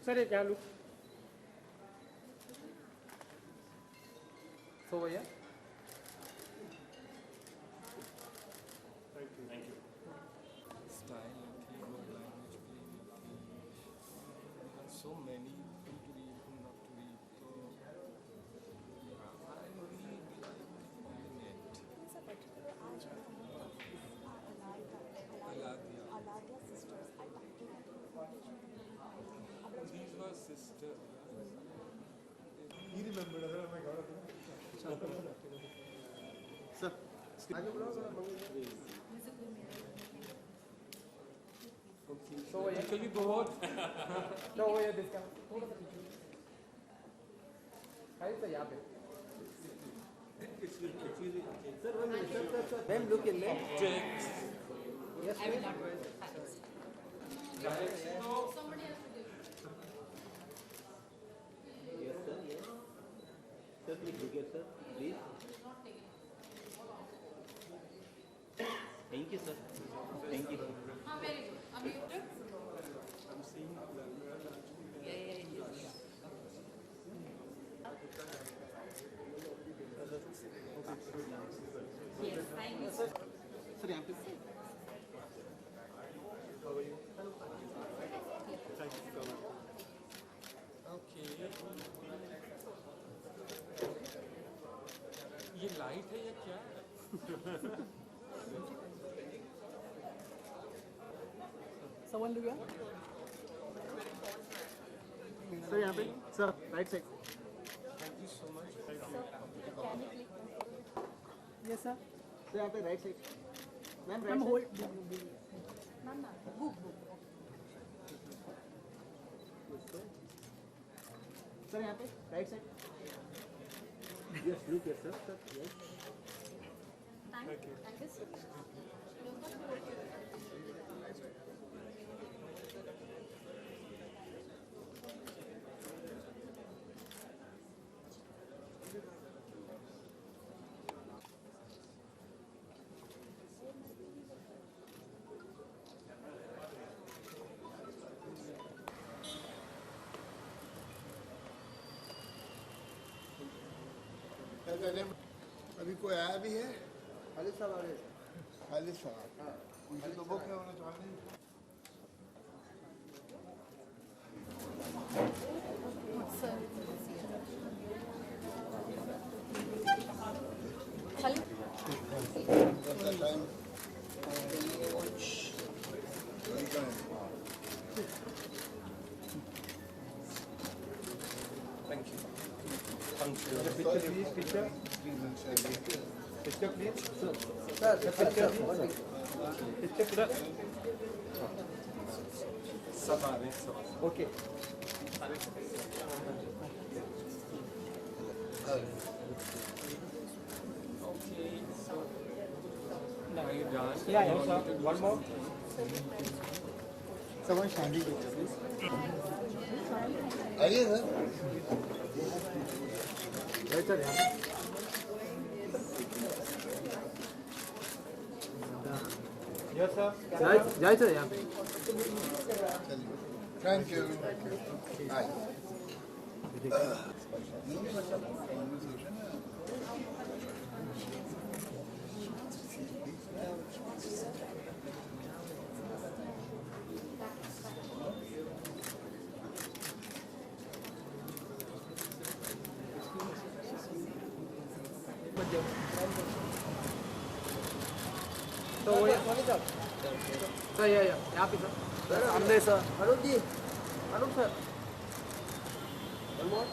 Sir, ये क्या look? So भैया. Thank you. Style and keyboard language play so many who to read, who not to read. So I read on the net. It's a particular Aladia sisters. I These were sisters. He remembered as well. Sir, So भैया. Actually बहुत. So भैया this camera. थोड़ा सा पीछे. Khalid sir यहाँ पे. excuse me. Sir, one minute. Sir. Ma'am, look in there. Objects. Yes, I will ma'am. not do it. Somebody has to do it. Yes, sir. Yes. Sir, please look here, sir. Please. Thank you, sir. Thank you. Very good. Are you good? I'm seeing Glamour. Yes, thank you. Sir, यहाँ पे. Okay. ये light है या क्या है? Someone do क्या? Sir, यहाँ पे. Sir, right side. Thank you so much. Can you click? Yes sir. Sir, यहाँ पे right side. Ma'am, right Ma'am side. hold. Ma'am, book. Sir, यहाँ पे right side. Yes, look here, sir. Sir, yes. Thank you. Thank you so much. अभी कोई आया भी है? खालिद साहब आ रहे हैं. खालिद साहब. उनकी तो बुक है, उन्हें चाहते हैं. Khalid? At that time, watch. Very kind. Thank you. Picture please. Picture. Picture please. Sir, picture. Picture पूरा. सब आ रहे हैं सब. Okay. Okay. So now you done. Yeah, sir. One more. Someone standing picture, please. आइए sir. Right sir, यहाँ पे. Yes sir. जाए sir यहाँ पे. Thank you. Hi. So sir, yeah, यहाँ पे sir. सामने sir. Arun ji. Arun sir. One more.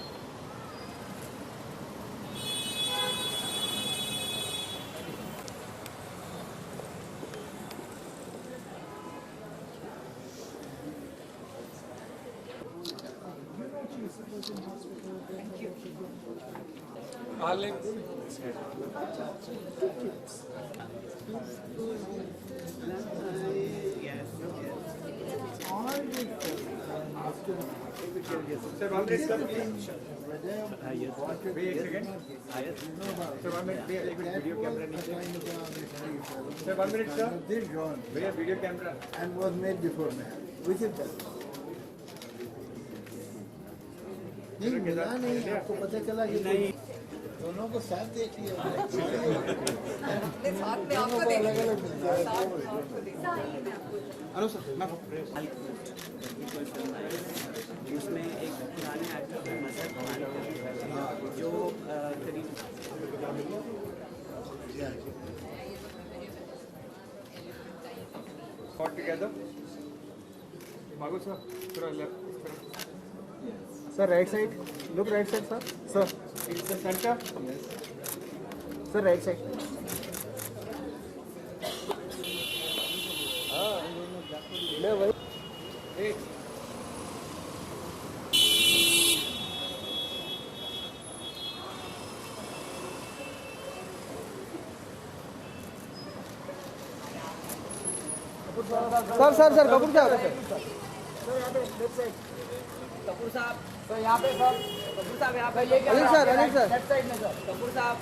Alec. Sir, 1 minute, sir. Wait a second. Sir, 1 minute. Wait, एक मिनट video camera नीचे. Sir, 1 minute, sir. This drawn भैया video camera. and was made before marriage. Which is that? नहीं मिला नहीं, आपको पता चला कि नहीं दोनों को साथ देख लिया साथ में आपको अलग अलग मिलता है हेलो सर मैं उसमें एक पुराने एक्टर का मजहब जो करीब Got together. Mago sir. Sir, left. Sir right side look right side sir It's the center. Sir right side मैं वही Hey. सर कपूर साहब कपूर साहब तो यहाँ पे सर कपूर साहब यहाँ पे अनिल सर लेफ्ट साइड में सर कपूर साहब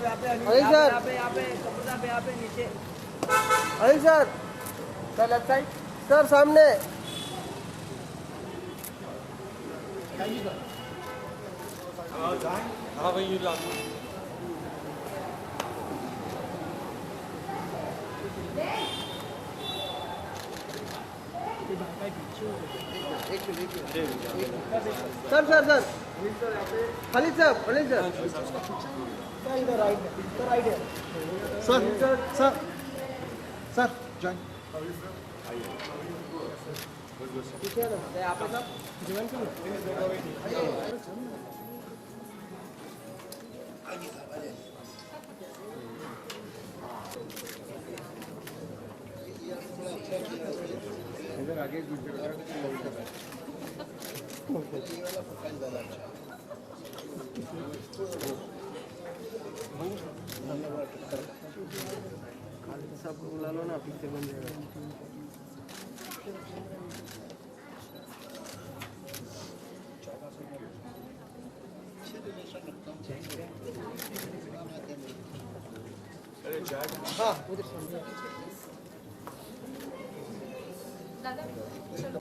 यहाँ पे अनिल सर यहाँ पे कपूर साहब यहाँ पे नीचे Anil sir Left side. Sir सामने हाँ भाई ये लागू सर खालिद साहब अनिल सर इधर राइट है सर जॉइन यहाँ पे सर इधर आगे सब बुला लो ना पीछे बन जाएगा हाँ उधर दादा चलो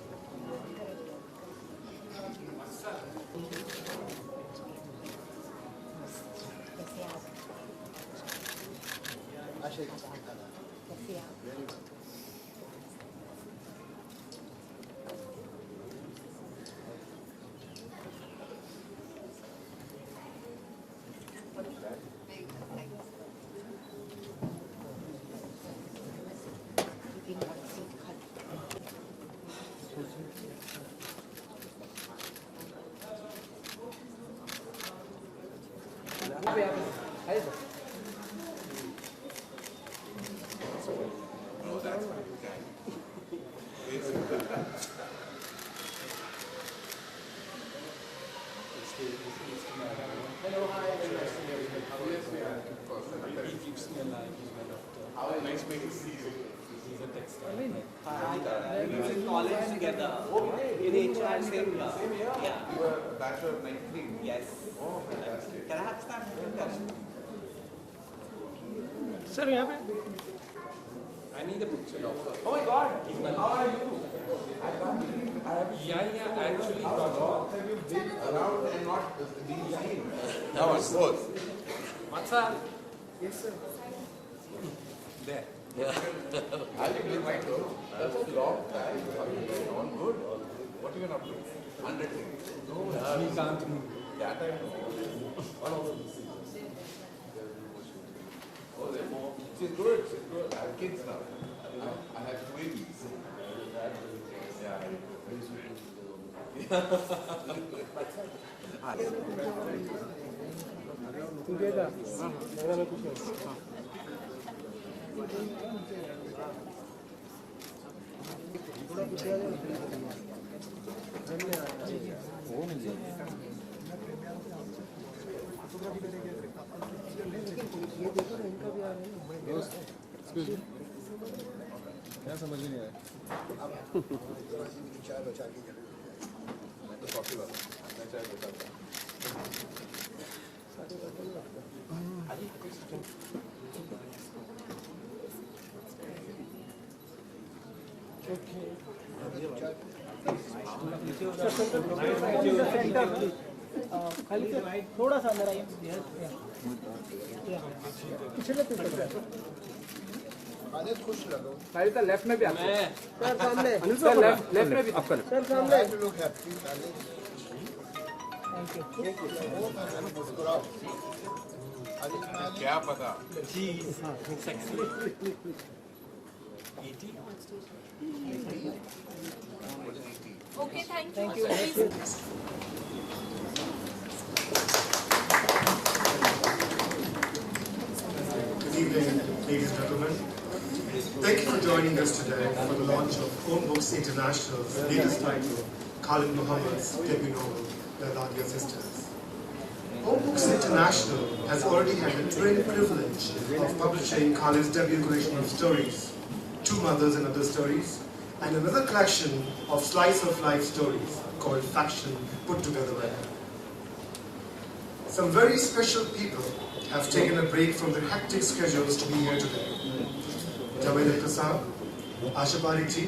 आशा college together in HR same class. Yeah. You were Bachelor of 93? Yes. Oh, fantastic. Can I have that? Sir यहाँ पे I need a picture. Oh my God. How are you? Yeah, actually got Have you been around and not been seen? That was both. What's up? Yes sir There. I think we might go. That's a long time. How you doing? All good? What you been up to? 100 things. He can't move. That I know. One of them. Oh, they're more. She's good. She's good. I have kids now. I have twins. Yeah. Very sweet. Together हाँ मेरा में कुछ हाँ थोड़ा कुछ क्या समझ में नहीं आया? मैं तो कॉफी वाला, मैं चाय बताता हूँ। खाली थोड़ा सा अंदर आइए। खुश लगो। खाली तो लेफ्ट में भी आपको सर सामने, अनिल सर लेफ्ट में भी आपका सर सामने। लोग हैप्पी थैंक यू। मुस्कुराओ। क्या पता? Okay, thank you. Please. Good evening, ladies and gentlemen. Thank you for joining us today for the launch of Home Books International's latest title, Khalid Mohammed's debut novel, The Aladia Sisters. Home Books International has already had the twin privilege of publishing Khalid's debut collection of stories, Two Mothers and Other Stories, and another collection of slice-of-life stories called Faction Put Together by Her. Some very special people have taken a break from their hectic schedules to be here today. Javed Prasad, Asha Parekh ji,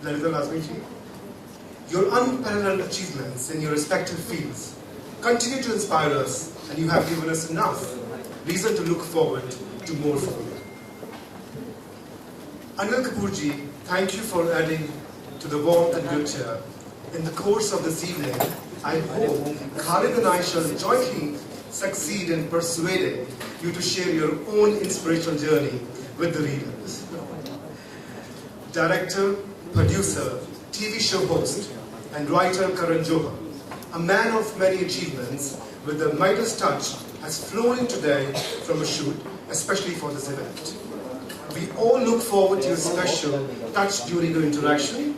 Lalita Lazmi ji, your unparalleled achievements in your respective fields continue to inspire us, and you have given us enough reason to look forward to more from you. Anil Kapoor ji, thank you for adding to the warmth and good cheer. In the course of this evening, I hope Khalid and I shall jointly succeed in persuading you to share your own inspirational journey with the readers. Director, producer, TV show host, and writer Karan Johar, a man of many achievements with the Midas touch, has flown in today from a shoot, especially for this event. We all look forward to your special touch during your interaction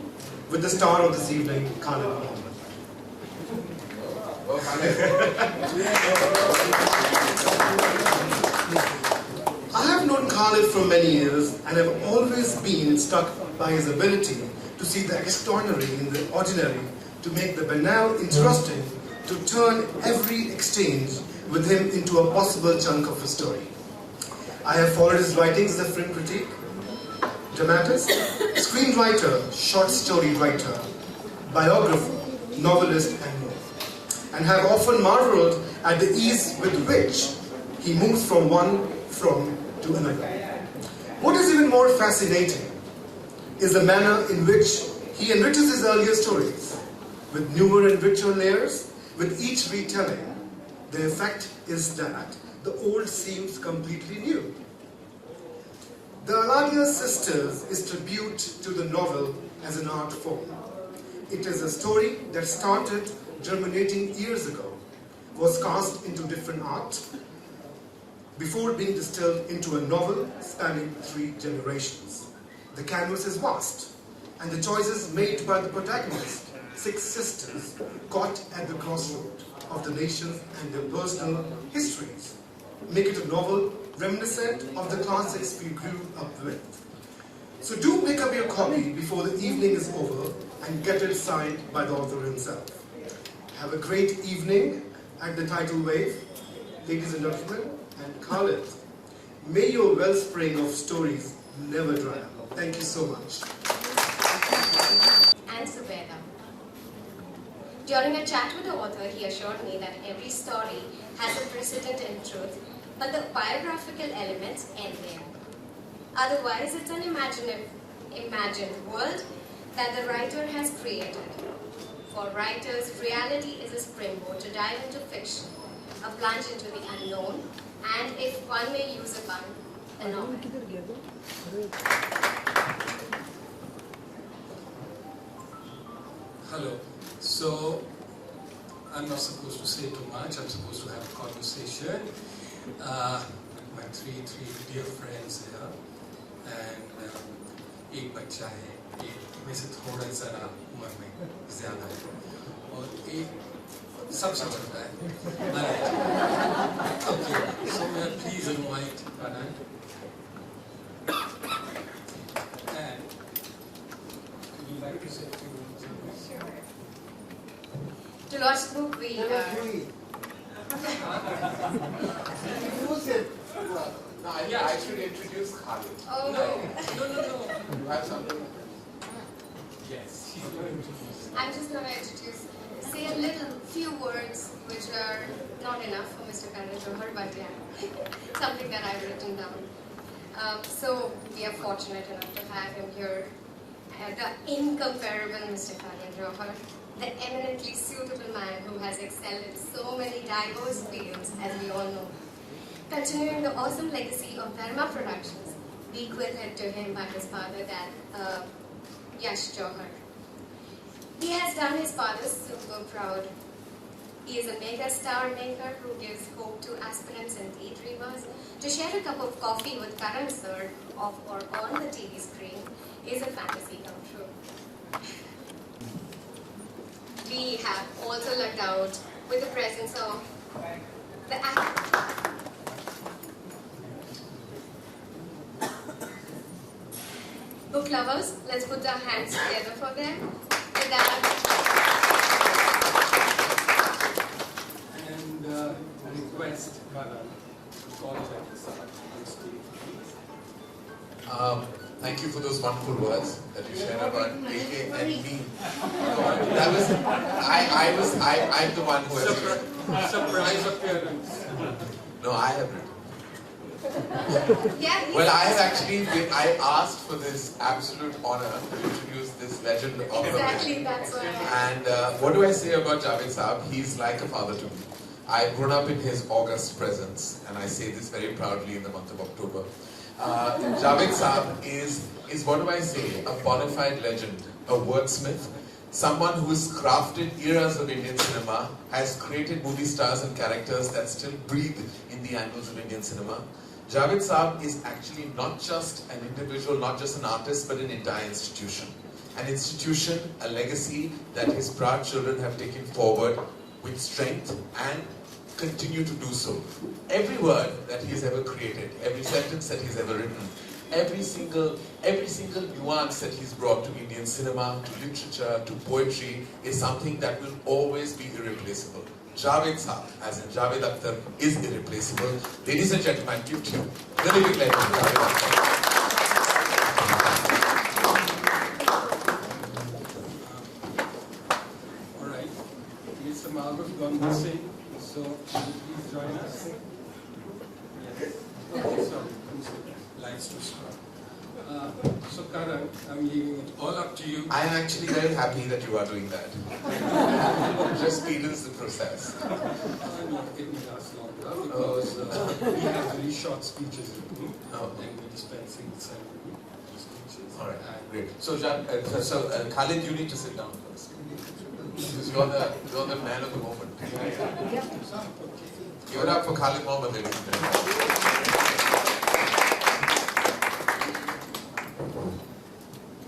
with the star of this evening, Khalid Mohamed. I have known Khalid for many years and have always been struck by his ability to see the extraordinary in the ordinary, to make the banal interesting, to turn every exchange with him into a possible chunk of a story. I have followed his writings as a film critic, dramatist, screenwriter, short story writer, biographer, novelist, and more, and have often marveled at the ease with which he moves from one from to another. What is even more fascinating is the manner in which he enriches his earlier stories with newer and richer layers. With each retelling, the effect is that the old seems completely new. The Aladia Sisters is tribute to the novel as an art form. It is a story that started germinating years ago, was cast into different art, before being distilled into a novel spanning 3 generations. The canvas is vast, and the choices made by the protagonist, 6 sisters, caught at the crossroad of the nations and their personal histories, make it a novel reminiscent of the classics we grew up with. So do pick up your copy before the evening is over and get it signed by the author himself. Have a great evening at the tidal wave, ladies and gentlemen, and Khalid, may your wellspring of stories never dry up. Thank you so much. And Subeda. During a chat with the author, he assured me that every story has a precedent in truth, but the biographical elements end there. Otherwise, it's an imagined world that the writer has created. For writers, reality is a springboard to dive into fiction, a plunge into the unknown, and if one may use a pun, the novel. Hello. So, I'm not supposed to say too much. I'm supposed to have a conversation with my three dear friends here. And एक बच्चा है, एक में से थोड़ा ज़रा उम्र में ज़्यादा है, और एक Some sort of that. Okay, so we are pleased invite Karan. And would you like to say a few words? To launch the book, we Use it. No, I should introduce Khalid. Oh, No. You have something? Yes, she's going to introduce. I'm just going to say a few words which are not enough for Mr. Karan Johar, but yeah, something that I've written down. So we are fortunate enough to have him here, the incomparable Mr. Karan Johar, the eminently suitable man who has excelled in so many diverse fields, as we all know. Continuing the awesome legacy of Dharma Productions, bequeathed to him by his father, Johar. He has done his father super proud. He is a mega star maker who gives hope to aspirants and daydreamers. To share a cup of coffee with Karan sir off or on the TV screen is a fantasy come true. We have also lucked out with the presence of the actor. Book lovers, let's put our hands together for them. With that. And request Karan to call Javis up on stage, please. Thank you for those wonderful words that you shared about AK and me. That was, I'm the one who has Surprise appearance. No, I have written. Yeah, Well, I have actually I asked for this absolute honor to introduce this legend of exactly, that's what And what do I say about Javed Saab? He's like a father to me. I've grown up in his august presence, and I say this very proudly in the month of October. Javed Saab is what do I say? A bona fide legend, a wordsmith, someone who has crafted eras of Indian cinema, has created movie stars and characters that still breathe in the annals of Indian cinema. Javed Saab is actually not just an individual, not just an artist, but an entire institution. An institution, a legacy that his proud children have taken forward with strength and continue to do so. Every word that he has ever created, every sentence that he's ever written, every single nuance that he's brought to Indian cinema, to literature, to poetry, is something that will always be irreplaceable. Javed Saab, as in Javed Akhtar, is irreplaceable. Ladies and gentlemen, give to you the living legend, Javed Akhtar. All right, Mr. Malgus going to sing, so please join us. Yes. Okay, sorry, lights too strong. So Karan, I'm leaving it all up to you. I am actually very happy that you are doing that. Just speedens the process. No, it will last longer because we have very short speeches with me, and we're dispensing the speeches. All right, great. So, Khalid, you need to sit down first. Because you're the man of the moment. Give it up for Khalid Mohamed, ladies and gentlemen.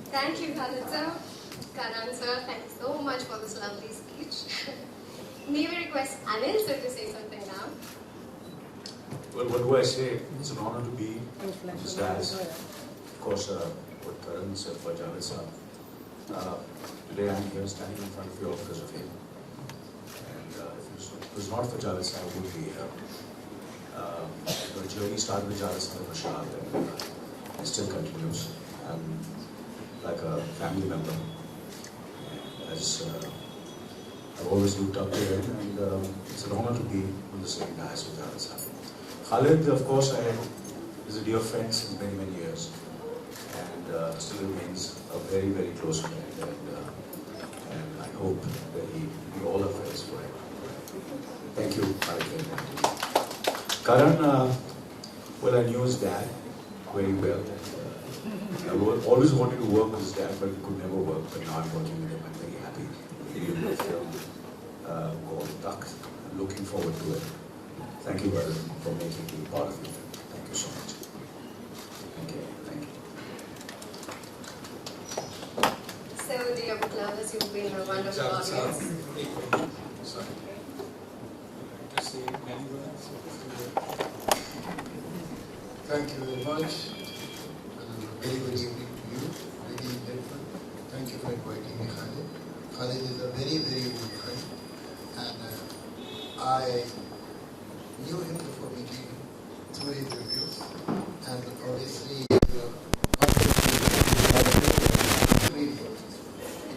Thank you, Khalid sir. Karan sir, thank you so much for this lovely speech. May we request Anil sir to say something now? Well, what do I say? It's an honor to be his dad. Of course, what Karan said for Javed Saab. Today I'm here standing in front of you all because of him. And if it was not for Javed Saab, I wouldn't be here. The journey started with Javed Saab Prashad, and it still continues. I'm like a family member. And as I've always looked up to him, and it's an honor to be on the same dais with Javed Saab. Khalid, of course, is a dear friend since many, many years, and still remains a very, very close friend, and I hope that we all are friends forever. Thank you, Parekh. Karan, well, I knew his dad very well. I always wanted to work with his dad, but we could never work, but now I'm working with him. I'm very happy. We're doing a film called Duck. I'm looking forward to it. Thank you, brother, for making me part of it. Thank you so much. Thank you. So, dear book lovers, You've been a wonderful audience. Sorry. To say many words. Thank you very much. Very good evening to you. Very grateful. Thank you for inviting me, Khalid. Khalid is a very, very good friend. And I knew him before meeting him through his reviews. And obviously,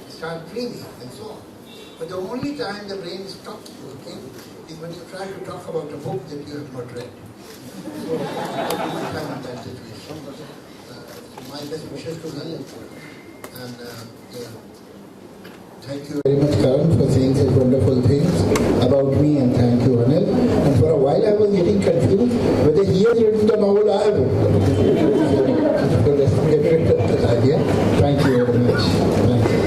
it started dreaming and so on. But the only time the brain stops working is when you try to talk about a book that you have not read. So, I'm in that situation. My best wishes to Anil. And thank you very much, Karan, for saying such wonderful things about me, and thank you, Anil. And for a while I was getting confused whether he has written the novel or I have written the novel. So let's get rid of that idea. Thank you very much. Thank you.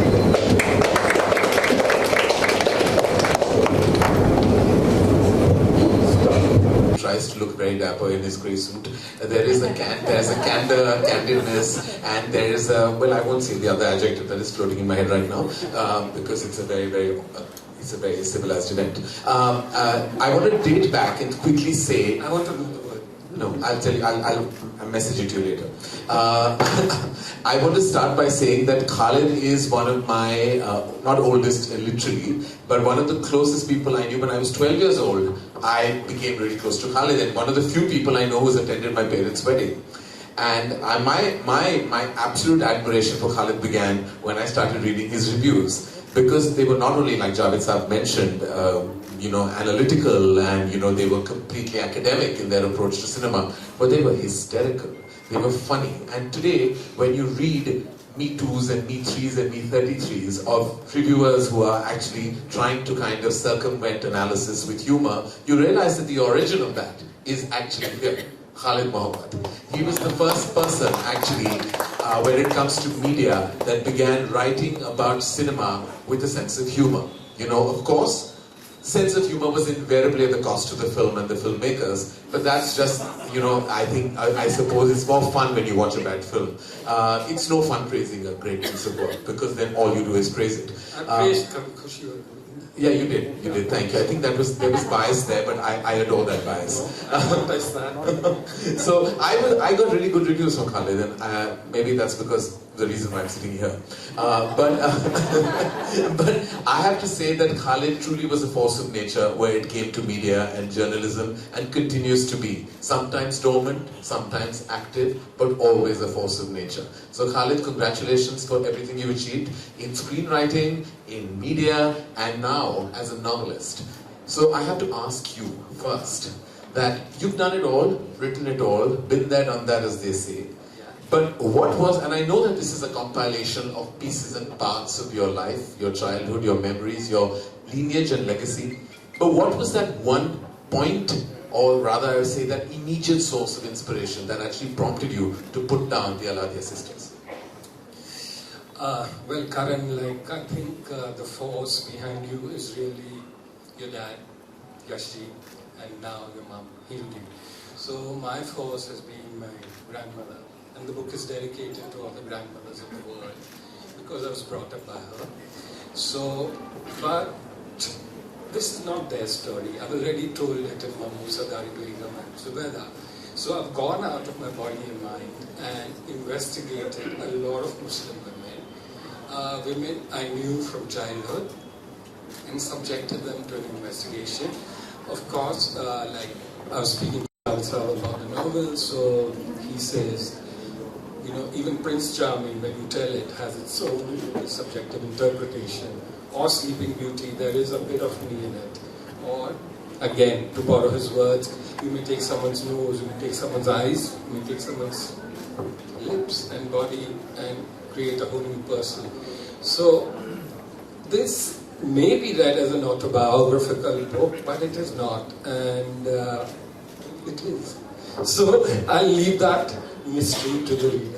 Tries to look very dapper in his grey suit. There is a candor, candidness, and there is a, well, I won't say the other adjective that is floating in my head right now, because it's a very civilized event. I want to date back and quickly say, I want to know the word. No, I'll tell you, I'll message it to you later. I want to start by saying that Khalid is one of my, not oldest literally, but one of the closest people I knew. When I was 12 years old, I became really close to Khalid, and one of the few people I know who's attended my parents' wedding. And my absolute admiration for Khalid began when I started reading his reviews, because they were not only, like Javed Saab mentioned, analytical, and they were completely academic in their approach to cinema, but they were hysterical, they were funny. And today, when you read Me Too's and Me Threes and Me 33s of reviewers who are actually trying to kind of circumvent analysis with humor, you realize that the origin of that is actually him, Khalid Mohamed. He was the first person actually, when it comes to media, that began writing about cinema with a sense of humor. Of course, sense of humor was invariably at the cost of the film and the filmmakers, but that's just, I suppose it's more fun when you watch a bad film. It's no fun praising a great piece of work, because then all you do is praise it. I praised Kapoor. Yeah, you did, thank you. I think there was bias there, but I adore that bias. So I got really good reviews from Khalid, and maybe that's because the reason why I'm sitting here. But I have to say that Khalid truly was a force of nature where it came to media and journalism, and continues to be. Sometimes dormant, sometimes active, but always a force of nature. So Khalid, congratulations for everything you achieved in screenwriting, in media, and now as a novelist. So I have to ask you first, that you've done it all, written it all, been there, done that, as they say. But what was, and I know that this is a compilation of pieces and parts of your life, your childhood, your memories, your lineage and legacy, but what was that one point, or rather I would say that immediate source of inspiration that actually prompted you to put down the Aladia sisters? Well, Karan, I think the force behind you is really your dad, Yashji, and now your mom, Hildi. So my force has been my grandmother. And the book is dedicated to all the grandmothers of the world, because I was brought up by her. So, but this is not their story. I've already told it in Mamu, Sadari, Begum, and Zubeda. So I've gone out of my body and mind and investigated a lot of Muslim women. Women I knew from childhood, and subjected them to an investigation. Of course, like I was speaking to Khalid about the novel, so he says, even Prince Charming, when you tell it, has its own subjective interpretation. Or Sleeping Beauty, there is a bit of me in it. Or, again, to borrow his words, you may take someone's nose, you may take someone's eyes, you may take someone's lips and body and create a whole new person. So, this may be read as an autobiographical book, but it is not. And it is. So, I'll leave that mystery to the reader.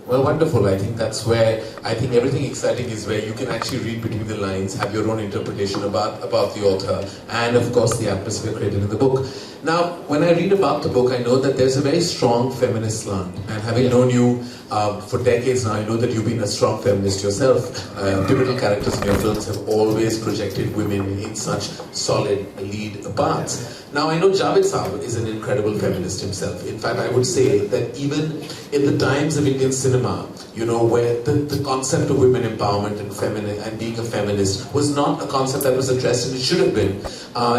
Well, wonderful. I think that's where, everything exciting is where you can actually read between the lines, have your own interpretation about the author, and of course the atmosphere created in the book. Now, when I read about the book, I know that there's a very strong feminist slant. And having known you for decades now, I know that you've been a strong feminist yourself. Typical characters in your films have always projected women in such solid lead parts. Now, I know Javed Saab is an incredible feminist himself. In fact, I would say that even in the times of Indian cinema, you know, where the concept of women empowerment and being a feminist was not a concept that was addressed, and it should have been.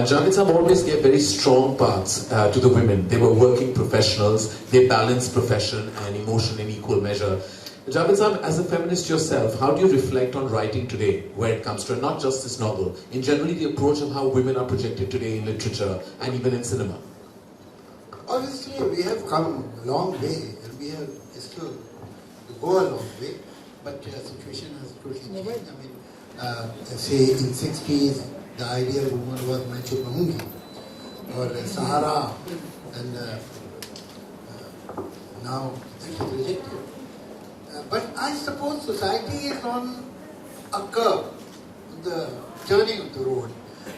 Javed Saab always gave very strong parts to the women. They were working professionals, they balanced profession and emotion in equal measure. Javed Saab, as a feminist yourself, how do you reflect on writing today, where it comes to, and not just this novel, in generally the approach of how women are projected today in literature and even in cinema? Obviously, we have come a long way, and we have still to go a long way, but the situation has totally changed. I mean, say in 60s, the ideal woman was मैं चुप रहूंगी, or Sahara, and now that is rejected. But I suppose society is on a curve, the turning of the road.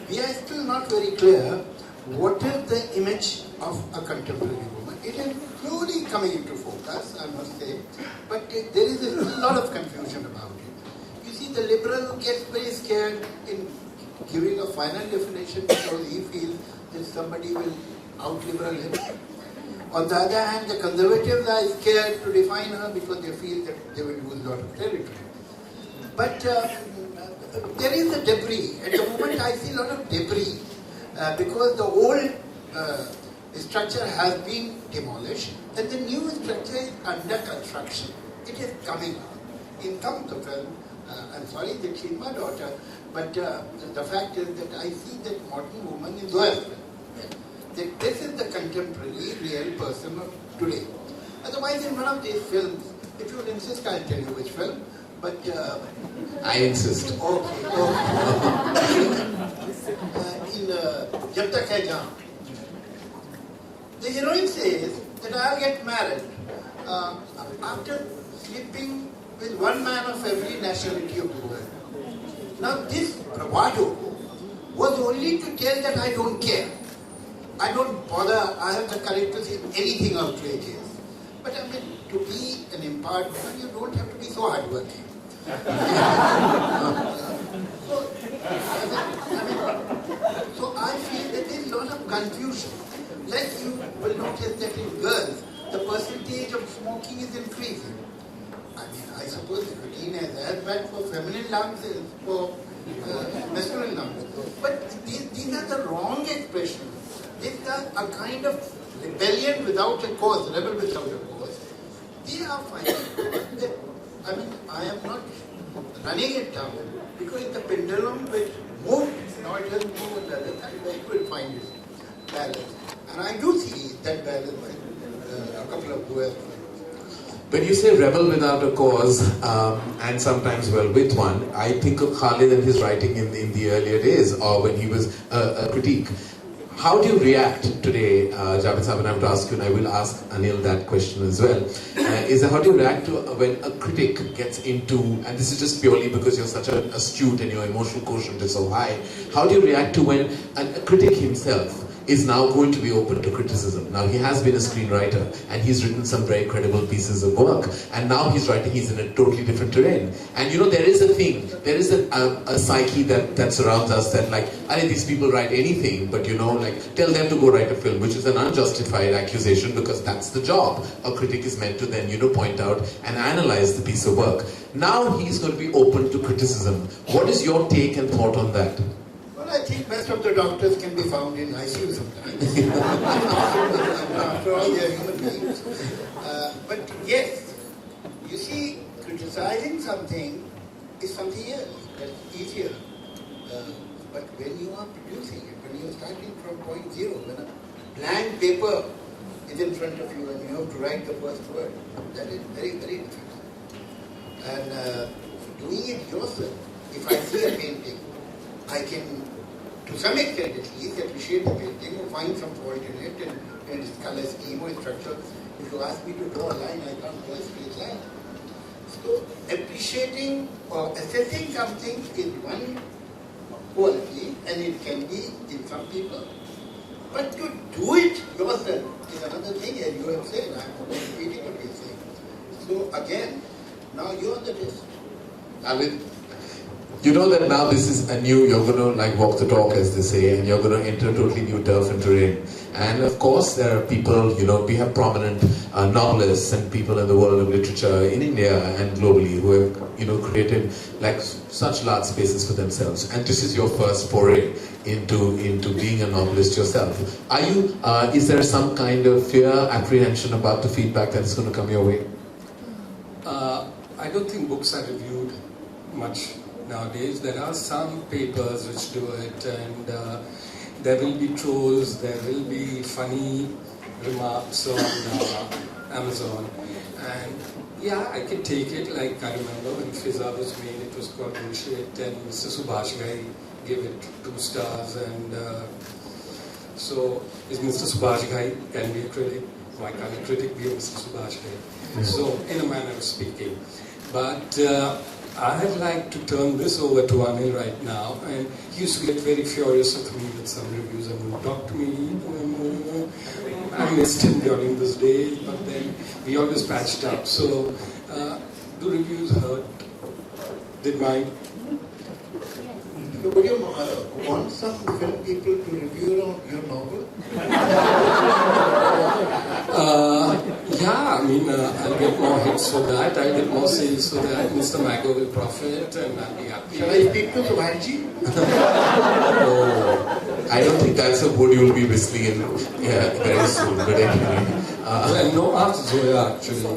We are still not very clear what is the image of a contemporary woman. It is slowly coming into focus, I must say, but there is a lot of confusion about it. You see, the liberal gets very scared in giving a final definition because he feels that somebody will out-liberal him. On the other hand, the conservatives are scared to define her because they feel that they will lose a lot of territory. But there is a debris. At the moment, I see a lot of debris because the old structure has been demolished and the new structure is under construction. It is coming up. In some of the film, I'm sorry that she's my daughter, but the fact is that I see that modern woman in Johar film. That this is the contemporary real person of today. Otherwise, in one of these films, if you would insist, I'll tell you which film, but... I insist. Okay. In Jab Tak Hai Jaan, the heroine says that I'll get married after sleeping with one man of every nationality of the world. Now this bravado was only to tell that I don't care. I don't bother, I have the courage to say anything outrageous. But I mean, to be an empowered woman, you don't have to be so hardworking. So I feel that there is a lot of confusion. Like you will notice that in girls, the percentage of smoking is increasing. I mean, I suppose nicotine is as bad for feminine lungs as for masculine lungs. But these are the wrong expressions. These are a kind of rebellion without a cause, rebel without a cause. They are finding that, I mean, I am not running it down because the pendulum will move, now it doesn't move on the other side, it will find its balance. And I do see that balance in a couple of duets. When you say rebel without a cause, and sometimes, well, with one, I think of Khalid and his writing in the earlier days, or when he was a critique. How do you react today, Javed Saab, and I have to ask you, and I will ask Anil that question as well, is that how do you react to when a critic gets into, and this is just purely because you're such an astute and your emotional quotient is so high, how do you react to when a critic himself is now going to be open to criticism? Now, he has been a screenwriter and he's written some very credible pieces of work, and now he's in a totally different terrain. And you know, there is a thing, there is a psyche that surrounds us that like, these people write anything, but you know, like, tell them to go write a film, which is an unjustified accusation because that's the job. A critic is meant to then, you know, point out and analyze the piece of work. Now he's going to be open to criticism. What is your take and thought on that? Well, I think most of the doctors can be found in ICU sometimes. After all, they are human beings. But yes, you see, criticizing something is something else. That's easier. But when you are producing it, when you are starting from point zero, when a blank paper is in front of you and you have to write the first word, that is very, very difficult. And doing it yourself, if I see a painting, I can, to some extent at least, appreciate the painting or find some fault in it and its color scheme or structure. If you ask me to draw a line, I can't draw a straight line. So appreciating or assessing something is one quality, and it can be in some people But to do it yourself is another thing, as you have said. I'm not repeating what you're saying. So again, now you're on the list. Khalid, you know that now this is a new, you're going to like walk the talk as they say, and you're going to enter a totally new turf and terrain. And of course there are people, you know, we have prominent novelists and people in the world of literature in India and globally who have, you know, created like such large spaces for themselves. And this is your first foray into being a novelist yourself. Are you, is there some kind of fear, apprehension about the feedback that is going to come your way? I don't think books are reviewed much nowadays. There are some papers which do it, and there will be trolls, there will be funny remarks on Amazon. And yeah, I can take it. Like I remember when Fizza was made, it was called bullshit, and Mr. Subhash Ghai gave it 2 stars. And so, is Mr. Subhash Ghai can be a critic? Why can't a critic be a Mr. Subhash Ghai? So, in a manner of speaking. But I'd like to turn this over to Anil right now, and he used to get very furious with me with some reviews and would talk to me. I missed him during those days, but then we always patched up. So, do reviews hurt? Did mine? So would you want some film people to review your novel? Yeah, I mean, I'll get more hits for that, I'll get more sales for that, Mr. Mago will profit, and I'll be happy. Shall I speak to Subhanji? Oh, I don't think that's a wood you'll be whistling in very soon, but anyway. Well, no, ask Zoya actually,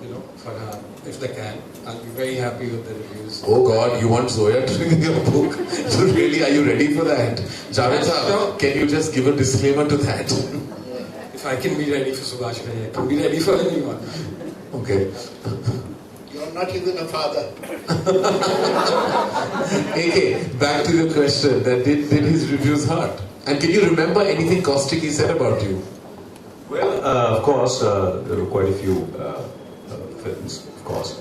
you know, for her, if they can. I'll be very happy with the reviews. Oh God, you want Zoya to read your book? So really, are you ready for that? Javed sir, can you just give a disclaimer to that? If I can be ready for Subhash Ghai, I can be ready for anyone. Okay. You're not even a father. AK, back to the question, that did his reviews hurt? And can you remember anything caustic he said about you? Well, of course, there were quite a few films. Of course,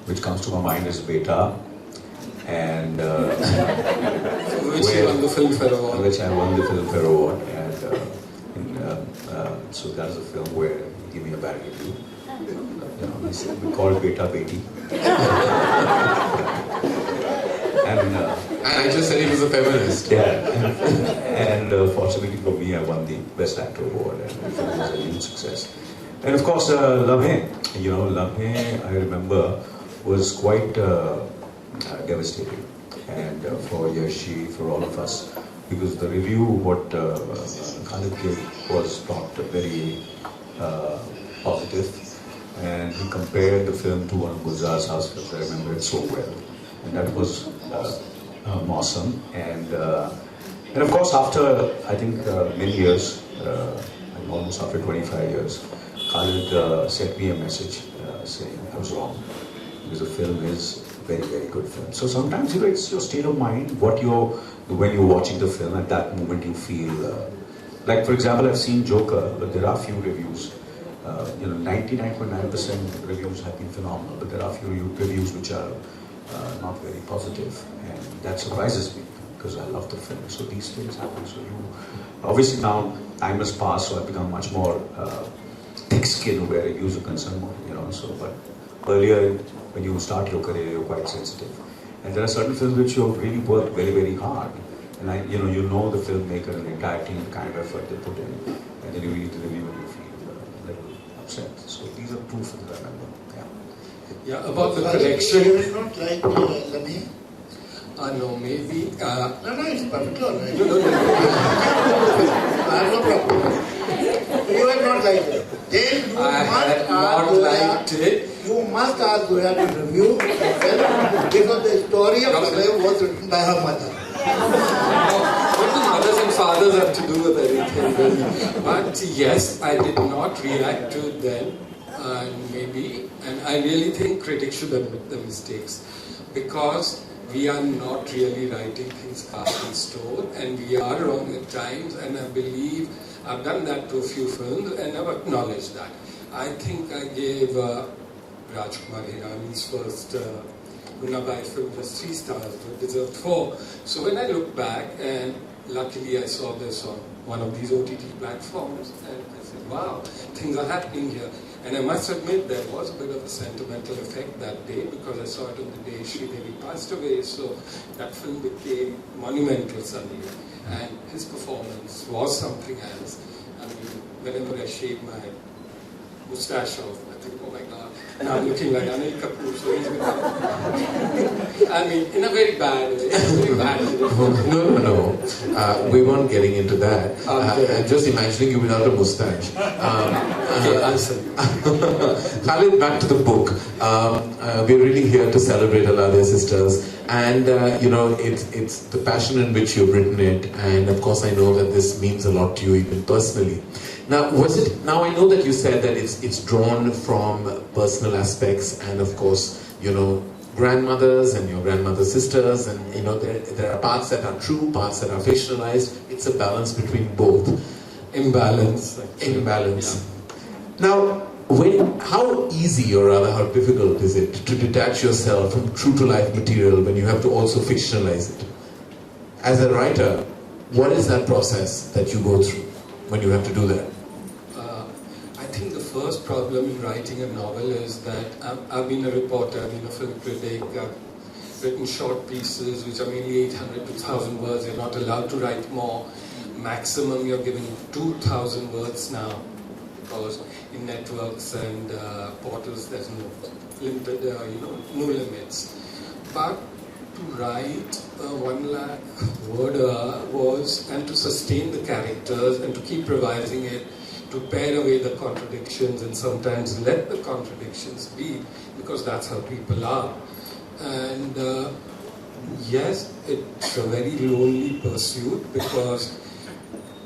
which comes to my mind is Beta, and which you won the Filmfare Award. Which I won the Filmfare Award, and so that is a film where he gave me a bad review. You know, we called Beta Beti. And I just said he was a feminist. Yeah, and fortunately for me, I won the Best Actor Award, and the film was a huge success. And of course, Lamhe, you know, Lamhe, I remember, was quite devastating. And for Yashi, for all of us, because the review, what Khalid gave was not very positive. And he compared the film to one of Gulzar's house films. I remember it so well. And that was awesome. And of course, after, I think, many years, almost after 25 years, Khalid sent me a message saying I was wrong, because the film is a very, very good film. So sometimes, you know, it's your state of mind, when you're watching the film, at that moment you feel, like for example, I've seen Joker, but there are few reviews, you know, 99.9% reviews have been phenomenal, but there are few reviews which are not very positive, and that surprises me, because I love the film. So these things happen. So obviously now time has passed, so I've become much more thick skin where reviews are concerned, you know. So, but earlier, when you start your career, you're quite sensitive, and there are certain films which you have really worked very, very hard, and you know the filmmaker and the entire team, the kind of effort they put in, and then you read the review and you feel a little upset. So these are two films I remember. Yeah, about the collection. You did not like Lamhe? No, maybe. No, it's perfectly all right. No. I have no problem. You have not liked it. Then you I must not liked it. You must ask Zoya to review the film, because the story of Parekh was written by her mother. What do mothers and fathers have to do with anything, really? But yes, I did not react to it then, and I really think critics should admit the mistakes, because we are not really writing things cast in stone, and we are wrong at times, and I believe I've done that to a few films, and I've acknowledged that. I think I gave Rajkumar Hirani's first Munabai film was 3 stars, but deserved 4. So when I look back, and luckily I saw this on one of these OTT platforms, and I said, wow, things are happening here. And I must admit there was a bit of a sentimental effect that day, because I saw it on the day Sridevi passed away, so that film became monumental suddenly. And his performance was something else. I mean, whenever I shave my moustache off, I think, oh my God, now I'm looking like Anil Kapoor, so he's I mean, in a very bad way. No. We weren't getting into that. I'm just imagining you without a moustache. Khalid, back to the book. We're really here to celebrate Aladia sisters, and it's the passion in which you've written it, and of course I know that this means a lot to you even personally. Now, now I know that you said that it's drawn from personal aspects, and of course, grandmothers and your grandmother's sisters, and there are parts that are true, parts that are fictionalized. It's a balance between both. Imbalance. Yeah. Now, how easy, or rather how difficult is it to detach yourself from true-to-life material when you have to also fictionalize it? As a writer, what is that process that you go through when you have to do that? I think the first problem in writing a novel is that I've been a reporter, I've been a film critic, I've written short pieces which are mainly 800 to 1,000 words. You're not allowed to write more. Maximum you're given 2,000 words now, because in networks and portals there's no limited, no limits. But to write 1 lakh word and to sustain the characters and to keep revising it, to pare away the contradictions and sometimes let the contradictions be, because that's how people are. And yes, it's a very lonely pursuit, because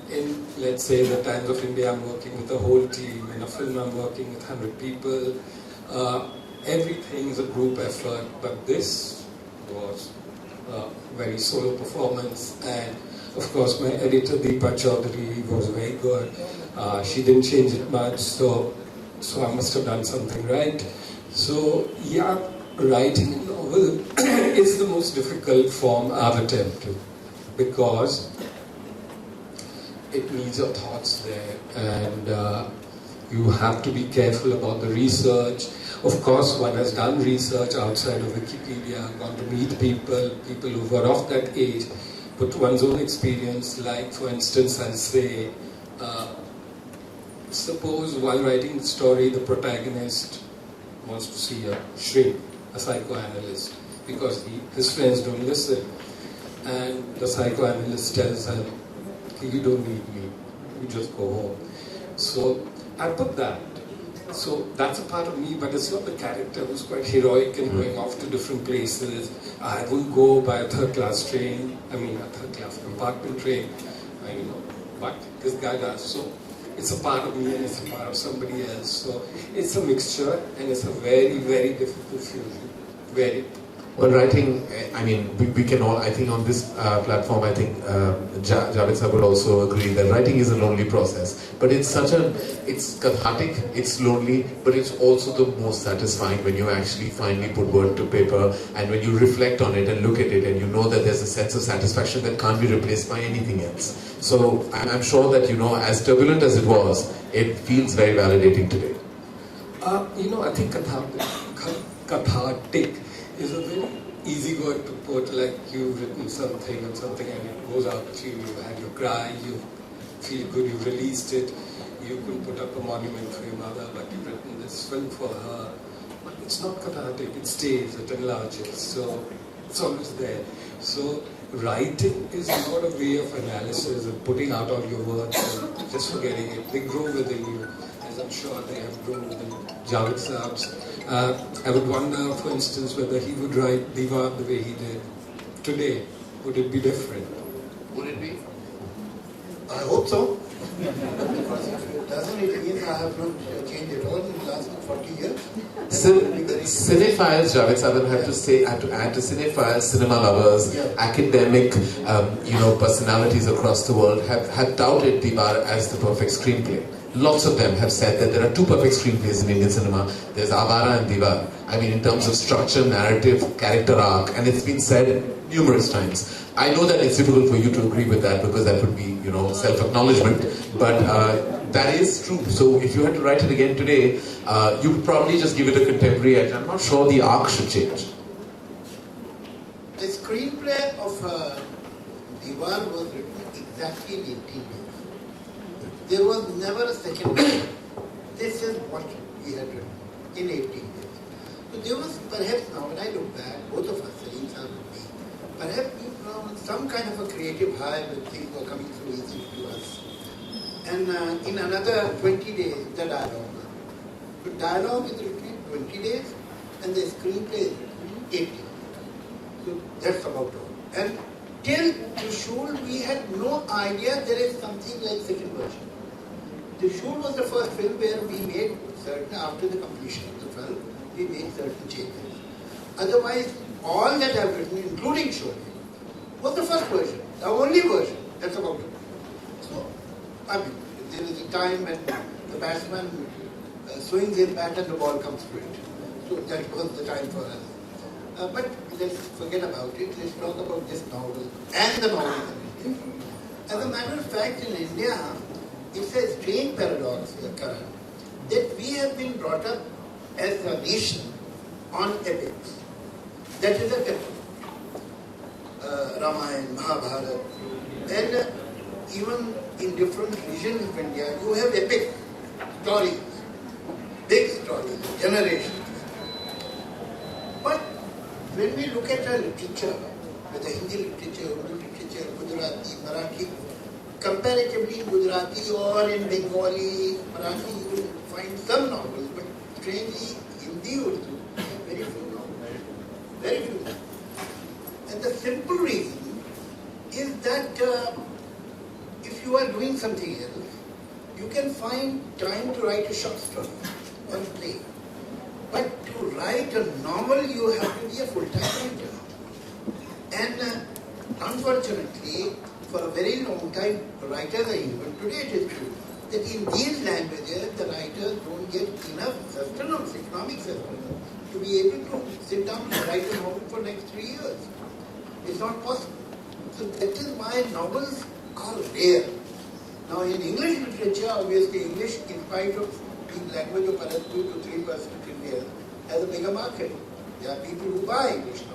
in, let's say, the Times of India, I'm working with a whole team. In a film, I'm working with 100 people. Everything is a group effort, but this was a very solo performance. And of course, my editor, Deepa Chaudhary, was very good. She didn't change it much, so I must have done something right. So, yeah, writing a novel is the most difficult form I've attempted, because it needs your thoughts there, and you have to be careful about the research. Of course, one has done research outside of Wikipedia, gone to meet people who were of that age, put one's own experience. Like, for instance, I'll say, suppose while writing the story, the protagonist wants to see a shrink, a psychoanalyst, because his friends don't listen, and the psychoanalyst tells him, you don't need me, you just go home. So I put that. So that's a part of me, but it's not the character who's quite heroic and going off to different places. I wouldn't go by a third-class train, a third-class compartment train, but this guy does. So it's a part of me and it's a part of somebody else. So it's a mixture, and it's a very, very difficult fusion. Very. Well, writing, we can all, I think on this platform, I think Javed Sahab would also agree that writing is a lonely process. But it's it's cathartic, it's lonely, but it's also the most satisfying when you actually finally put word to paper, and when you reflect on it and look at it, and you know that there's a sense of satisfaction that can't be replaced by anything else. So I'm sure that, as turbulent as it was, it feels very validating today. I think cathartic is a very easy word to put, like you've written something and it goes out to you, you had your cry, you feel good, you've released it, you could put up a monument for your mother, but you've written this film for her. But it's not cathartic, it stays, it enlarges, so it's always there. So writing is not a way of analysis and putting out all your words and just forgetting it. They grow within you, as I'm sure they have grown within Javed Saab's. I would wonder, for instance, whether he would write Diva the way he did today. Would it be different? Would it be? I hope so. Because if it doesn't, it means I have not changed at all in the last 40 years. Cinephiles, Javed Saab, I have to add to cinephiles, cinema lovers, academic, personalities across the world have touted Diva as the perfect screenplay. Lots of them have said that there are two perfect screenplays in Indian cinema. There's Avara and Diva. In terms of structure, narrative, character arc, and it's been said numerous times. I know that it's difficult for you to agree with that because that would be, self-acknowledgement, but that is true. So if you had to write it again today, you would probably just give it a contemporary edge. I'm not sure the arc should change. The screenplay of Diwar was written exactly in 18 days. There was never a second version. This is what we had written in 18 days. So there was perhaps, now when I look back, both of us, Salim Sahib and me, perhaps some kind of a creative high when things were coming through easy to us. And in another 20 days, the dialogue. The dialogue is written in 20 days and the screenplay is written in 18 days. So that's about all. And till Trishul, we had no idea there is something like second version. Trishul was the first film where we made certain, after the completion of the film, we made certain changes. Otherwise, all that I've written, including Sholay, was the first version, the only version. That's about it. So, I mean, there is a time when the batsman swings his bat and the ball comes to it. So that was the time for us. But let's forget about it. Let's talk about this novel and the novels in India. As a matter of fact, in India, it's a strange paradox, Karan, that we have been brought up as a nation on epics. That is a epic. Ramayana, Mahabharata, and even in different regions of India, you have epic stories, big stories, generations. But when we look at our literature, whether Hindi literature, Urdu literature, Gujarati, Marathi, comparatively in Gujarati or in Bengali, Marathi, you will find some novels, but strangely, Hindi, Urdu, very few novels. Very few novels. And the simple reason is that if you are doing something else, you can find time to write a short story or a play. But to write a novel, you have to be a full-time writer. And unfortunately, for a very long time, writers, even today it is true, that in these languages, the writers don't get enough sustenance, economic sustenance, to be able to sit down and write a novel for the next 3 years. It's not possible. So that is why novels are rare. Now in English literature, obviously English, in spite of being language of perhaps 2 to 3% of India, has a bigger market. There are people who buy English novels.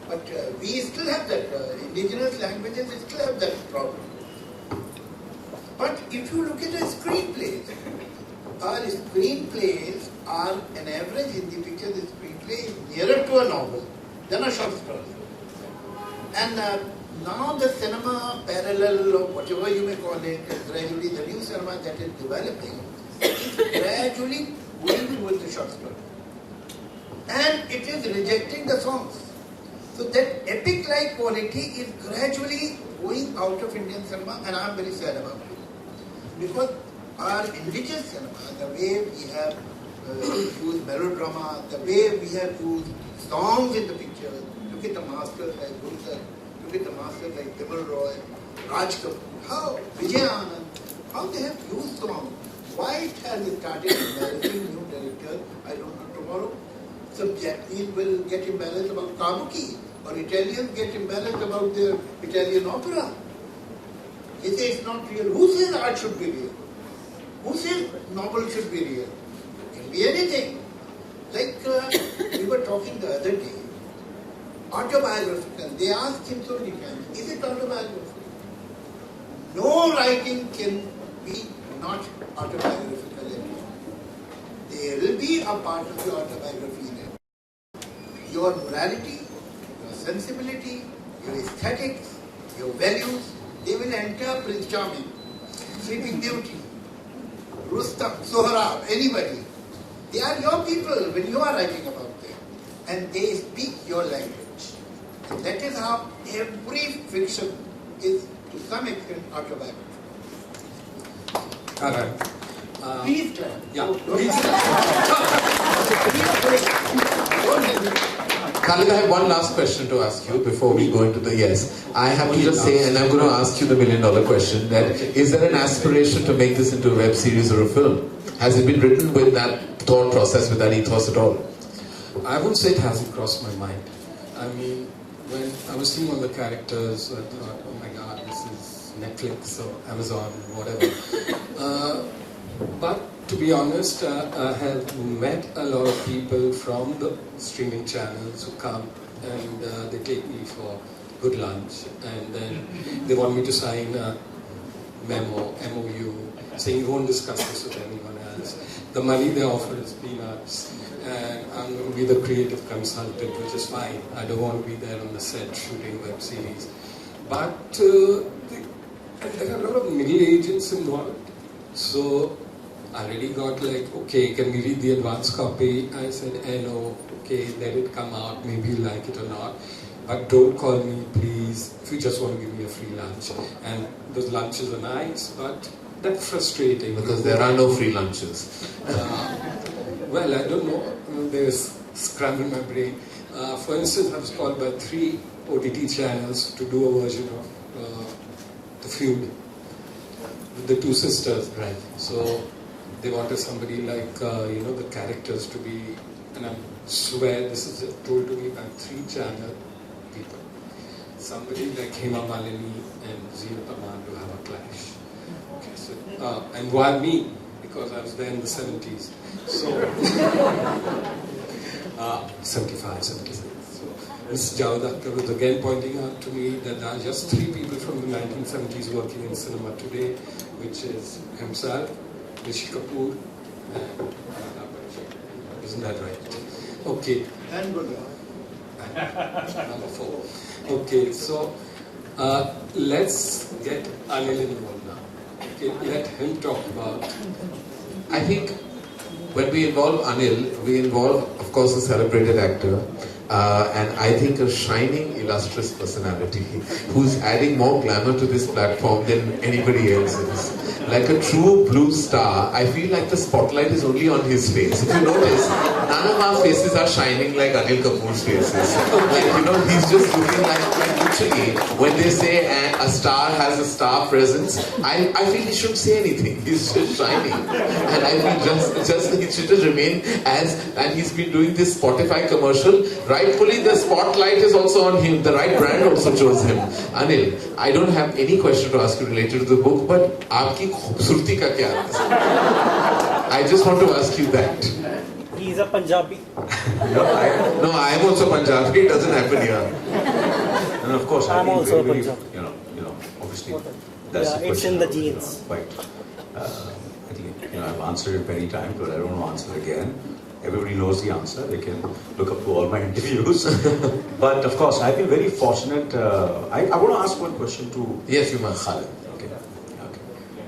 But we still have that, indigenous languages still have that problem. But if you look at our screenplays are an average Hindi picture, the screenplay is nearer to a novel than a short story. And now the cinema parallel, or whatever you may call it, is gradually the new cinema that is developing, is gradually going towards the short story. And it is rejecting the songs. So that epic-like quality is gradually going out of Indian cinema, and I am very sad about it. Because our indigenous cinema, the way we have used melodrama, the way we have used songs in the pictures, look at the masters like Gulzar, look at the masters like Bimal Roy, Raj Kapoor, how Vijay Anand, how they have used songs. Why it has started embarrassing new directors, I don't know tomorrow. Some Japanese will get embarrassed about Kabuki, or Italians get embarrassed about their Italian opera. They say it's not real. Who says art should be real? Who says novel should be real? It can be anything. Like we were talking the other day, autobiographical. They asked him so many times, is it autobiographical? No writing can be not autobiographical anymore. There will be a part of your autobiography in it. Your morality, your sensibility, your aesthetics, your values, they will enter Prince Charming, Sleeping Beauty, Rustam, Sohrab, anybody. They are your people when you are writing about them. And they speak your language. And that is how every fiction is to some extent autobiographical. Karan. Please clap. Yeah, please Khalid, I have one last question to ask you before we go into the yes. I have to just say, and I'm going to ask you the million-dollar question, that is there an aspiration to make this into a web series or a film? Has it been written with that thought process, with that ethos at all? I would say it hasn't crossed my mind. I mean, when I was seeing all the characters, I thought, oh my god, this is Netflix or Amazon, whatever. But to be honest, I have met a lot of people from the streaming channels who come and they take me for good lunch, and then they want me to sign a MOU, saying you won't discuss this with anyone else. The money they offer is peanuts, and I'm going to be the creative consultant, which is fine. I don't want to be there on the set shooting web series. But there are a lot of middle agents involved. So I already got like, okay, can we read the advance copy? I said, no, okay, let it come out, maybe you like it or not. But don't call me, please, if you just want to give me a free lunch. And those lunches are nice, but that's frustrating. Because there are no free lunches. Well, I don't know. There's scrambling my brain. For instance, I was called by 3 OTT channels to do a version of The Feud with the 2 sisters. Right. So they wanted somebody like, the characters to be, and I swear this is told to me by 3 channel people. Somebody like Hema Malini and Zina Taman to have a clash. Okay, so, and why me? Because I was there in the 70s. So, 75, 76. So, Ms. Javadakar was again pointing out to me that there are just 3 people from the 1970s working in cinema today, which is himself, Rishi Kapoor, and Aladia. Isn't that right? Okay. And good. Number 4. Okay, so let's get Anil involved now. Okay, let him talk about. I think when we involve Anil, we involve, of course, a celebrated actor, and I think a shining, illustrious personality who's adding more glamour to this platform than anybody else is. Like a true blue star, I feel like the spotlight is only on his face. If you notice, none of our faces are shining like Anil Kapoor's faces. Like, he's just looking like literally, when they say a star has a star presence, I feel he shouldn't say anything. He's just shining. And I feel just he should just remain as, and he's been doing this Spotify commercial. Rightfully, the spotlight is also on him. The right brand also chose him. Anil, I don't have any question to ask you related to the book, but aapki khubsurti ka kya hai? I just want to ask you that. He is a Punjabi. No, I am also Punjabi. It doesn't happen here. And of course, I'm also very, Punjabi. obviously, that's the it's question. in the genes. Quite. I think, I've answered it many times, but I don't want to answer it again. Everybody knows the answer. They can look up to all my interviews. But of course, I've been very fortunate. I want to ask one question to Yes, you must. Khalid. Okay.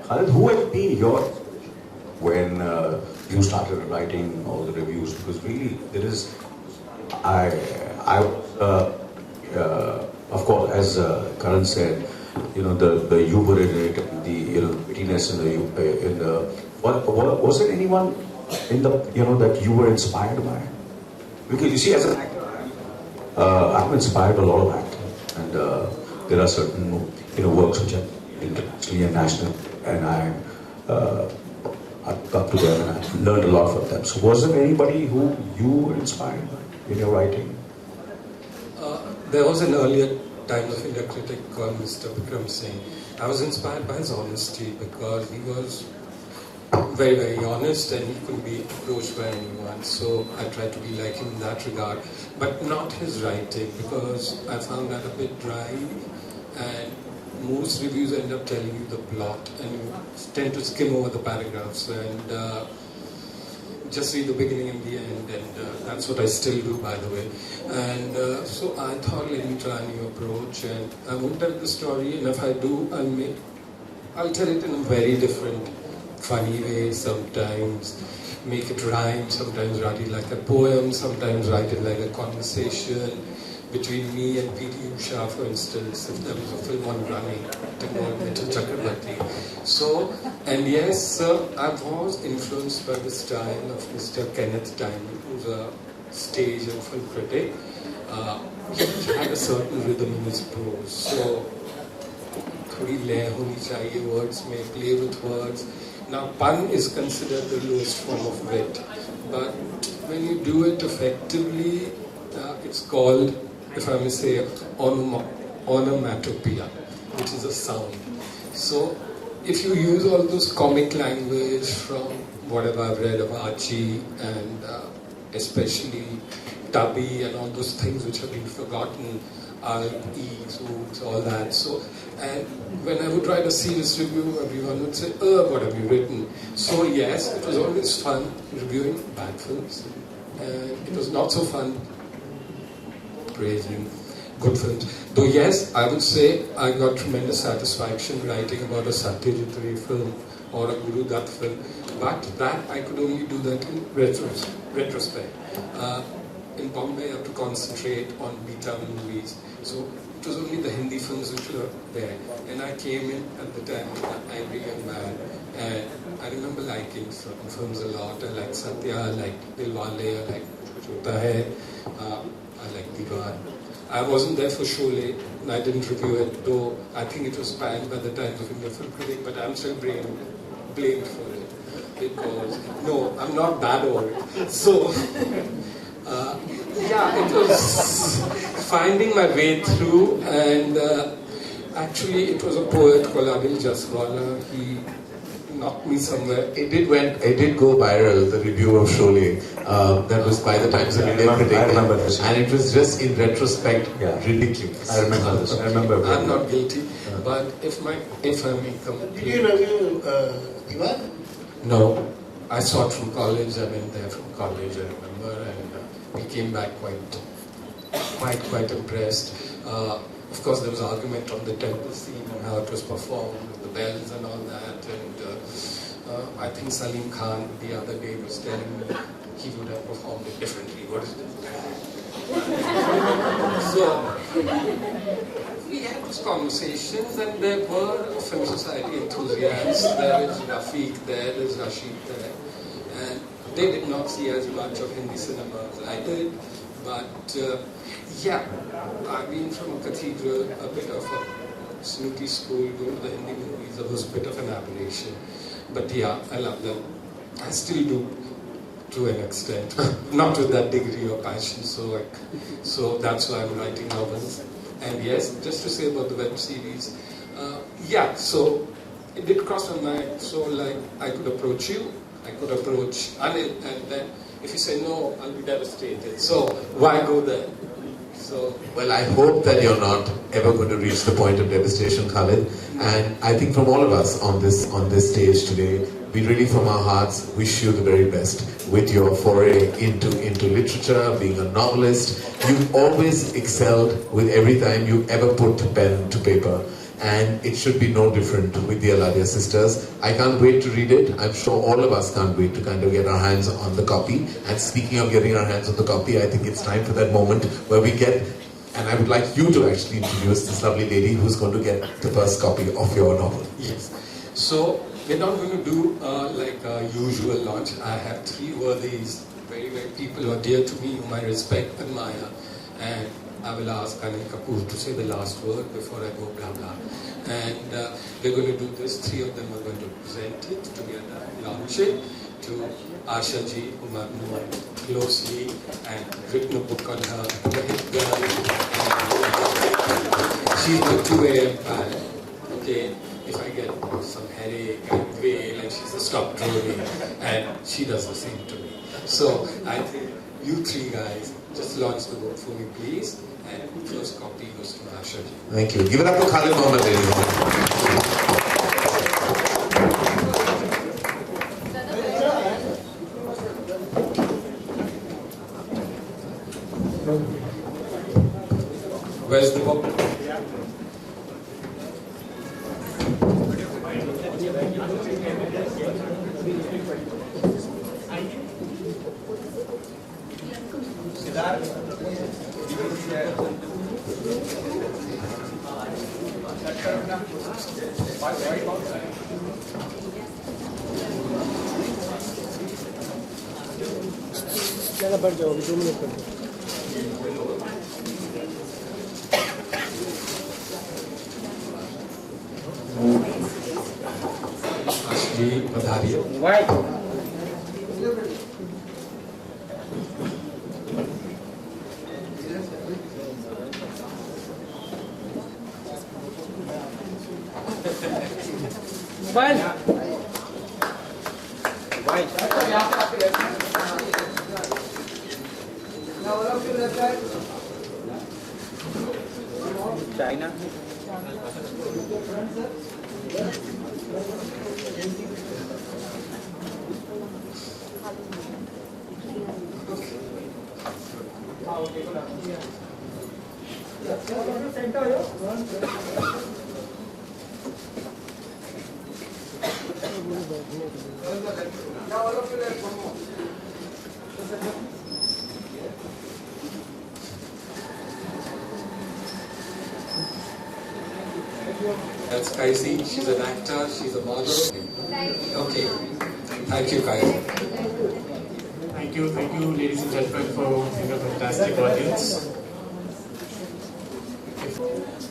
Khalid, who has been your when you started writing all the reviews? Because really, there is, of course, as Karan said, the humor in it, the wittiness in the was there anyone in the that you were inspired by? Because you see, as an actor, I'm inspired by a lot of acting, and there are certain works which are internationally and national, and I've got to them and I've learned a lot from them. So was there anybody who you were inspired by in your writing? There was an earlier Times of India critic called Mr. Vikram Singh. I was inspired by his honesty because he was very, very honest and he couldn't be approached by anyone. So I tried to be like him in that regard. But not his writing, because I found that a bit dry, and most reviews end up telling you the plot and you tend to skim over the paragraphs and just read the beginning and the end, and that's what I still do, by the way. And so I thought, let me try a new approach, and I won't tell the story, and if I do, I'll tell it in a very different, funny way. Sometimes make it rhyme, sometimes write it like a poem, sometimes write it like a conversation between me and P.T. Usha, for instance, if there was a film on running, Chakrabarti. So, and yes, I was influenced by the style of Mr. Kenneth Diamond, who's a stage and film critic. He had a certain rhythm in his prose. So, thodi lay honi chahiye, words may play with words. Now, pun is considered the lowest form of wit, but when you do it effectively, it's called if I may say, onomatopoeia, which is a sound. So if you use all those comic language from whatever I've read of Archie and especially Tubby and all those things which have been forgotten, E's, Oo's, all that. So, and when I would write a serious review, everyone would say, what have you written? So yes, it was always fun reviewing bad films. And it was not so fun praising good films. Though yes, I would say I got tremendous satisfaction writing about a Satyajit Ray film or a Guru Dutt film. But that, I could only do that in retrospect. In Bombay, I have to concentrate on beta movies. So it was only the Hindi films which were there. And I came in at the time angry and mad. And I remember liking certain films a lot. I liked Satya, I liked Dilwale, I liked Chota Hai, I liked Diwar. I wasn't there for Sholay, and I didn't review it, though I think it was banned by the Times of India Film Critic, but I'm still blamed for it. Because, no, I'm not that old. So, yeah, it was finding my way through, and actually it was a poet called Anil. He knocked me somewhere. It did go viral, the review of Sholay. That was by the Times of India Critic. I remember this. And it was just in retrospect ridiculous. I remember this. I remember. I'm not guilty, but if I may come. Did you review Ivan? No, I saw it from college. I went there from college, I remember, and we came back quite impressed. Of course, there was argument on the temple scene and how it was performed, with the bells and all that. And I think Salim Khan the other day was telling me he would have performed it differently. What is it? So we had those conversations, and there were film society enthusiasts. There is Rafiq there is Rashid there, and they did not see as much of Hindi cinema as I did. But yeah, I've been from a cathedral, a bit of a snooty school, going to the Hindi movies. That was a bit of an aberration. But yeah, I love them. I still do, to an extent, not with that degree or passion. So that's why I'm writing novels. And yes, just to say about the web series, yeah. So it did cross my mind. So like, I could approach you, I could approach Anil, and then if you say no, I'll be devastated. So why go there? So, well, I hope that you're not ever going to reach the point of devastation, Khalid. And I think from all of us on this stage today, we really from our hearts wish you the very best with your foray into literature, being a novelist. You've always excelled with every time you ever put pen to paper. And it should be no different with the Aladia sisters. I can't wait to read it. I'm sure all of us can't wait to kind of get our hands on the copy. And speaking of getting our hands on the copy, I think it's time for that moment where we get, and I would like you to actually introduce this lovely lady who's going to get the first copy of your novel. Yes. So we're not going to do like a usual launch. I have three worthies, very people who are dear to me, whom I respect and admire. And I will ask Anil Kapoor to say the last word before I go blah blah. And we're going to do this. Three of them are going to present it together, launch it to Asha ji, whom I've known closely and written a book on her, The Hit Girl. She's the 2 a.m. pal. Okay, if I get some headache and wail and she's a stop drooling, and she does the same to me. So I think you three guys just launch the book for me, please. And first copy goes to Asha ji. Thank you. Give it up to Khalid Mohamed, ladies and gentlemen. Where's the book? ज़्यादा बढ़ जाओगे 2 minute कर दो जी पधारिए China. That's Kaisi. She's an actor. She's a model. Okay. Thank you, Kaisi. Thank you, ladies and gentlemen, for being a fantastic audience.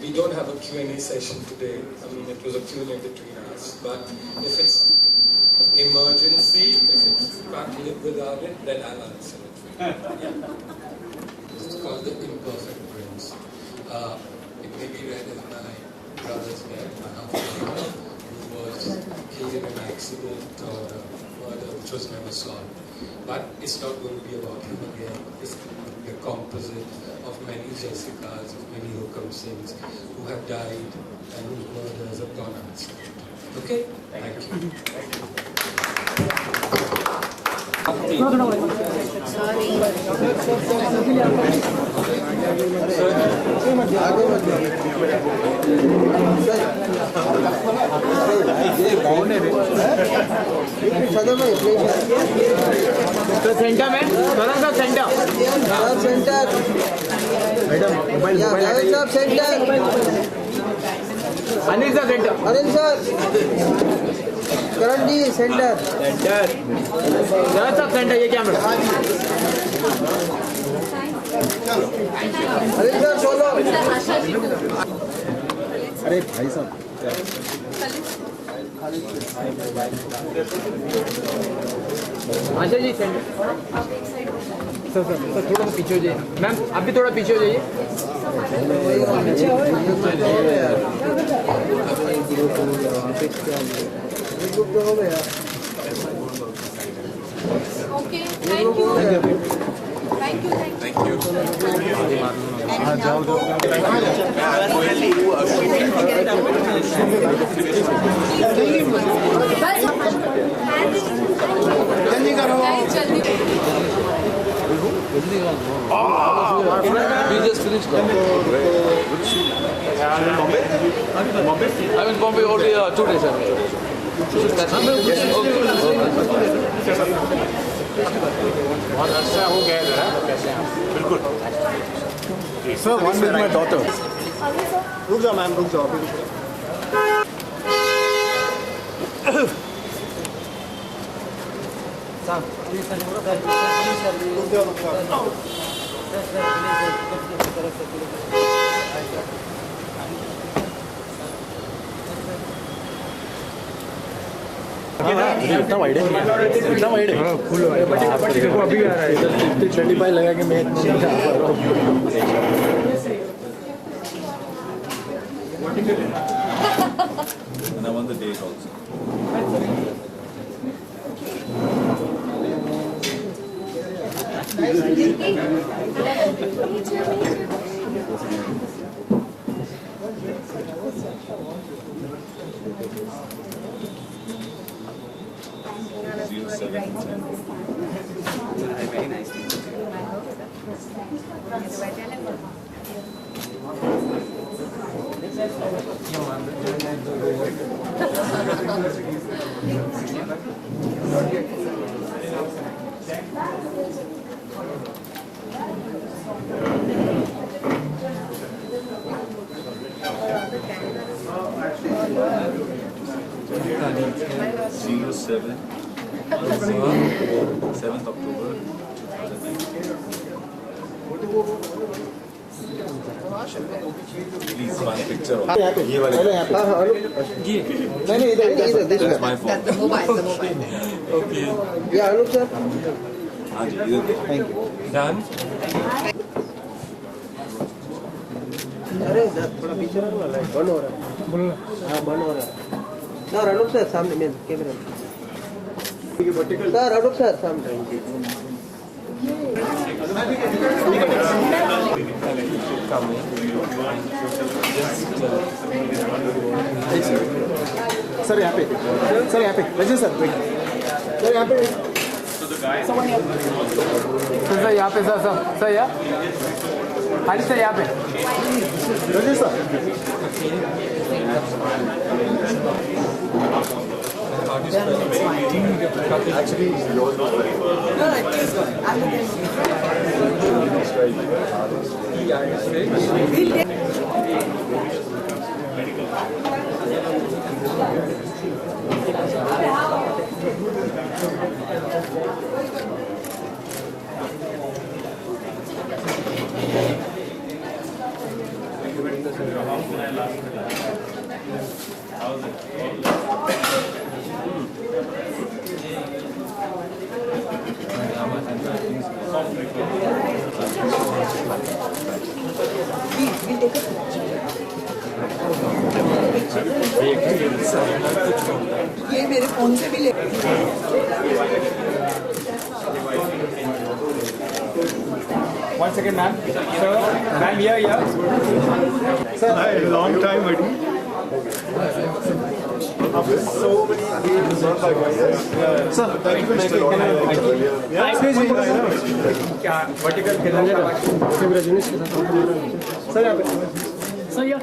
We don't have a Q&A session today. I mean, it was a Q&A between us. But if it's emergency, if it's can't live without it, then I'll answer it for you. Yeah. It's called the imperfect prince. It may be read as my brother's death, my half-brother, who was killed in an accident or a murder which was never solved. But it's not going to be about him again. It's going to be a composite of many Jessicas, of many Hukam Singhs who have died and whose murders have gone unsolved. Okay? Thank you. The center man, Karan sir center. Karan center. Madam, mobile Karan sir center. Anil sir center. Anil sir. Karan ji center. Center. Karan sir center ये camera. Anil sir follow. अरे भाई साहब. Asha ji centre sir थोड़ा सा पीछे हो जाइए ma'am आप भी थोड़ा पीछे हो जाइए Okay, thank you. Thank you. Thank you. We just finished. I'm in Bombay only 2 days ago. बहुत अच्छा हो गया जरा बिल्कुल sir one with my daughter रुक जाओ मैम रुक जाओ इतना वाइड है फुल देखो अभी आ रहा है इधर ठंडी पाई लगा के मैं And I want the date also. Very nice. See you 7th October 2019. Please, one picture of ये वाले नहीं इधर That's my fault. The mobile. Okay. Yeah, look sir. हाँ जी इधर Thank you. Done. अरे अरे थोड़ा पीछे रखो ना, बंद हो रहा है। बोलो। हाँ बंद हो रहा है। सर अनुप सर सामने में कैमरा। सर अनुप सर सामने। सर यहाँ पे, सर यहाँ पे, वैसे सर यहाँ पे, सर यहाँ पे सर यहाँ, खाली सर यहाँ पे, वैसे sir actually yours was very ये मेरे फोन से भी ले। One second, ma'am. Sir, ma'am, here. Sir, long time waiting. After so many years, sir, thank you for making vertical. Sir,